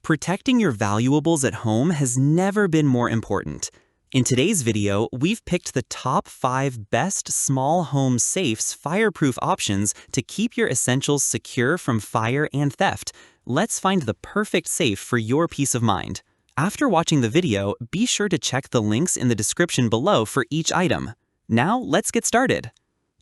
Protecting your valuables at home has never been more important. In today's video, we've picked the top 5 best small home safes fireproof options to keep your essentials secure from fire and theft. Let's find the perfect safe for your peace of mind. After watching the video, be sure to check the links in the description below for each item. Now, let's get started.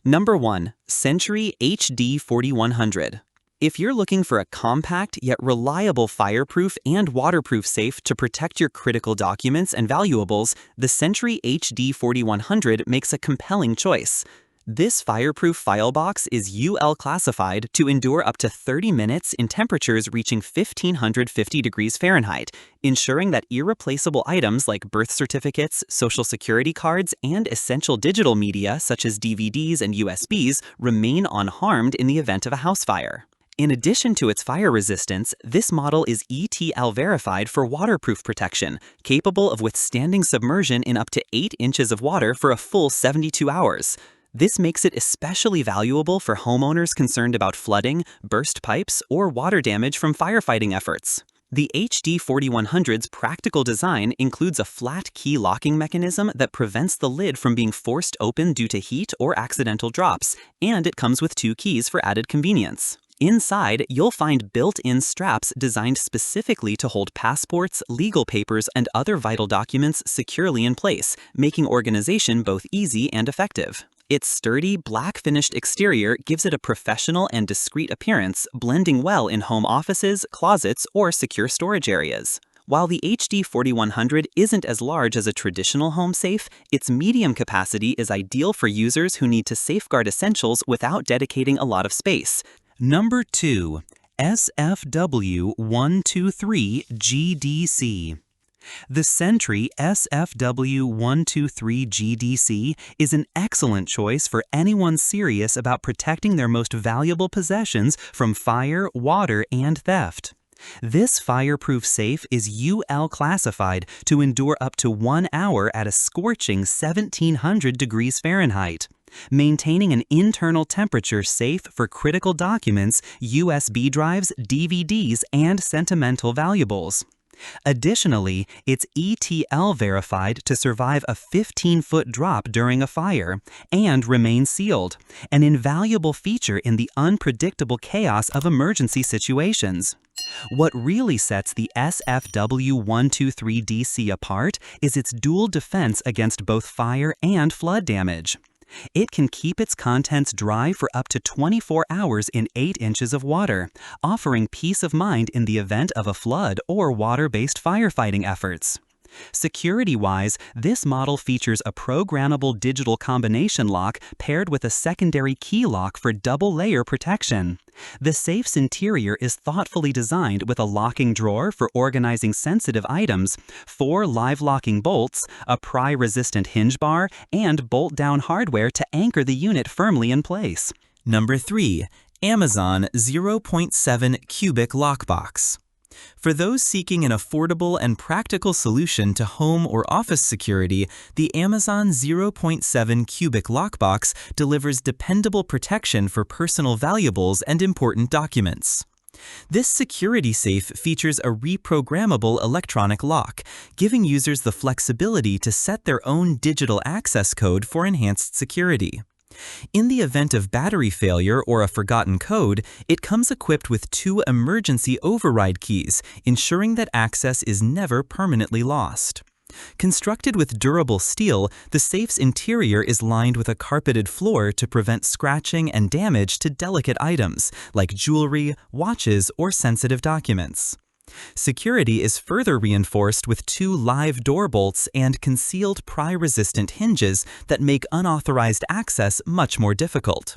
Number 1. Sentry HD4100. If you're looking for a compact yet reliable fireproof and waterproof safe to protect your critical documents and valuables, the Sentry HD4100 makes a compelling choice. This fireproof file box is UL classified to endure up to 30 minutes in temperatures reaching 1550 degrees Fahrenheit, ensuring that irreplaceable items like birth certificates, social security cards, and essential digital media such as DVDs and USBs remain unharmed in the event of a house fire. In addition to its fire resistance, this model is ETL verified for waterproof protection, capable of withstanding submersion in up to 8 inches of water for a full 72 hours. This makes it especially valuable for homeowners concerned about flooding, burst pipes, or water damage from firefighting efforts. The HD4100's practical design includes a flat key locking mechanism that prevents the lid from being forced open due to heat or accidental drops, and it comes with 2 keys for added convenience. Inside, you'll find built-in straps designed specifically to hold passports, legal papers, and other vital documents securely in place, making organization both easy and effective. Its sturdy, black-finished exterior gives it a professional and discreet appearance, blending well in home offices, closets, or secure storage areas. While the HD4100 isn't as large as a traditional home safe, its medium capacity is ideal for users who need to safeguard essentials without dedicating a lot of space. Number 2. SFW123 GDC. The Sentry SFW123 GDC is an excellent choice for anyone serious about protecting their most valuable possessions from fire, water, and theft. This fireproof safe is UL classified to endure up to 1 hour at a scorching 1700 degrees Fahrenheit. Maintaining an internal temperature safe for critical documents, USB drives, DVDs, and sentimental valuables. Additionally, it's ETL verified to survive a 15-foot drop during a fire and remain sealed, an invaluable feature in the unpredictable chaos of emergency situations. What really sets the SFW123 GDC apart is its dual defense against both fire and flood damage. It can keep its contents dry for up to 24 hours in 8 inches of water, offering peace of mind in the event of a flood or water-based firefighting efforts. Security-wise, this model features a programmable digital combination lock paired with a secondary key lock for double-layer protection. The safe's interior is thoughtfully designed with a locking drawer for organizing sensitive items, 4 live locking bolts, a pry-resistant hinge bar, and bolt-down hardware to anchor the unit firmly in place. Number 3. Amazon 0.7 Cubic Lockbox. For those seeking an affordable and practical solution to home or office security, the Amazon 0.7 Cubic Lockbox delivers dependable protection for personal valuables and important documents. This security safe features a reprogrammable electronic lock, giving users the flexibility to set their own digital access code for enhanced security. In the event of battery failure or a forgotten code, it comes equipped with 2 emergency override keys, ensuring that access is never permanently lost. Constructed with durable steel, the safe's interior is lined with a carpeted floor to prevent scratching and damage to delicate items, like jewelry, watches, or sensitive documents. Security is further reinforced with 2 live door bolts and concealed pry-resistant hinges that make unauthorized access much more difficult.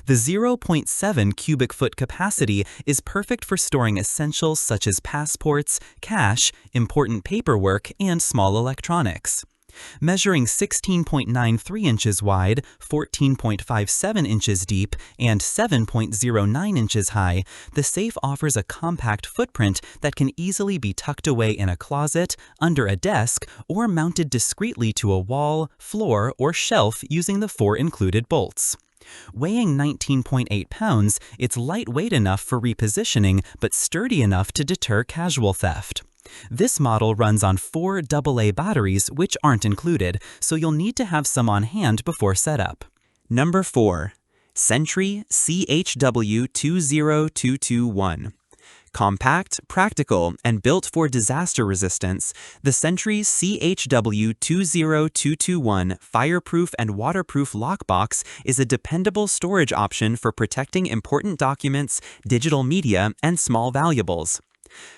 The 0.7 cubic foot capacity is perfect for storing essentials such as passports, cash, important paperwork, and small electronics. Measuring 16.93 inches wide, 14.57 inches deep, and 7.09 inches high, the safe offers a compact footprint that can easily be tucked away in a closet, under a desk, or mounted discreetly to a wall, floor, or shelf using the 4 included bolts. Weighing 19.8 pounds, it's lightweight enough for repositioning but sturdy enough to deter casual theft. This model runs on 4 AA batteries, which aren't included, so you'll need to have some on hand before setup. Number 4. Sentry CHW20221. Compact, practical, and built for disaster resistance, the Sentry CHW20221 Fireproof and Waterproof Lockbox is a dependable storage option for protecting important documents, digital media, and small valuables.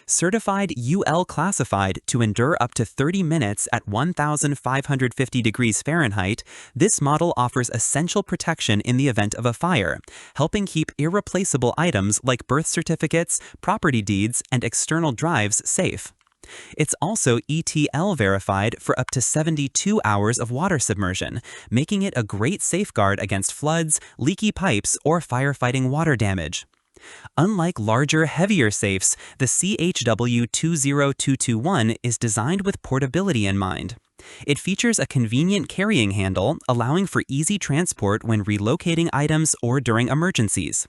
Certified UL classified to endure up to 30 minutes at 1,550 degrees Fahrenheit, this model offers essential protection in the event of a fire, helping keep irreplaceable items like birth certificates, property deeds, and external drives safe. It's also ETL verified for up to 72 hours of water submersion, making it a great safeguard against floods, leaky pipes, or firefighting water damage. Unlike larger, heavier safes, the CHW20221 is designed with portability in mind. It features a convenient carrying handle, allowing for easy transport when relocating items or during emergencies.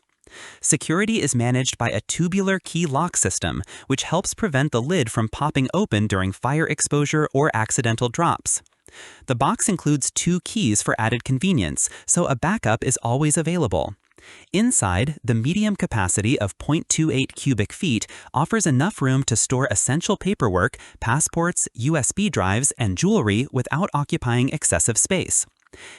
Security is managed by a tubular key lock system, which helps prevent the lid from popping open during fire exposure or accidental drops. The box includes 2 keys for added convenience, so a backup is always available. Inside, the medium capacity of 0.28 cubic feet offers enough room to store essential paperwork, passports, USB drives, and jewelry without occupying excessive space.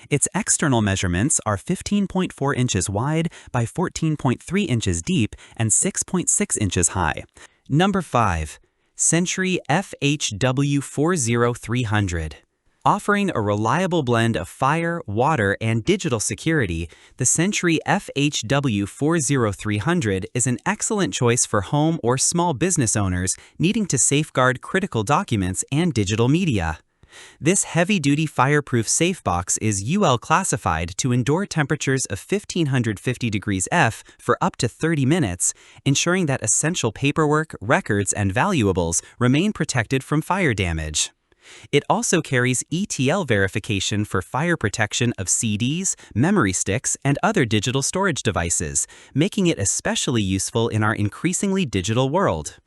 Its external measurements are 15.4 inches wide by 14.3 inches deep and 6.6 inches high. Number 5. Sentry FHW40300. Offering a reliable blend of fire, water, and digital security, the Sentry FHW40300 is an excellent choice for home or small business owners needing to safeguard critical documents and digital media. This heavy-duty fireproof safe box is UL classified to endure temperatures of 1550 degrees F for up to 30 minutes, ensuring that essential paperwork, records, and valuables remain protected from fire damage. It also carries ETL verification for fire protection of CDs, memory sticks, and other digital storage devices, making it especially useful in our increasingly digital world.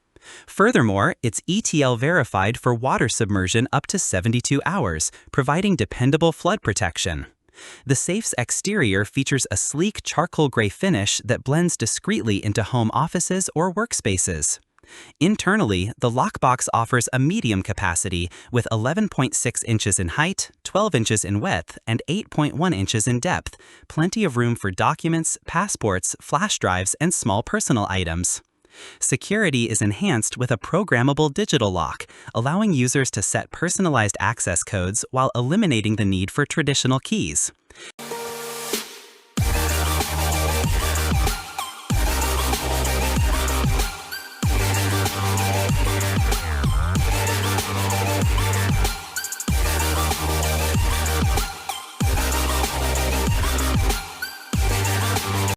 Furthermore, it's ETL verified for water submersion up to 72 hours, providing dependable flood protection. The safe's exterior features a sleek charcoal gray finish that blends discreetly into home offices or workspaces. Internally, the lockbox offers a medium capacity with 11.6 inches in height, 12 inches in width, and 8.1 inches in depth, plenty of room for documents, passports, flash drives, and small personal items. Security is enhanced with a programmable digital lock, allowing users to set personalized access codes while eliminating the need for traditional keys.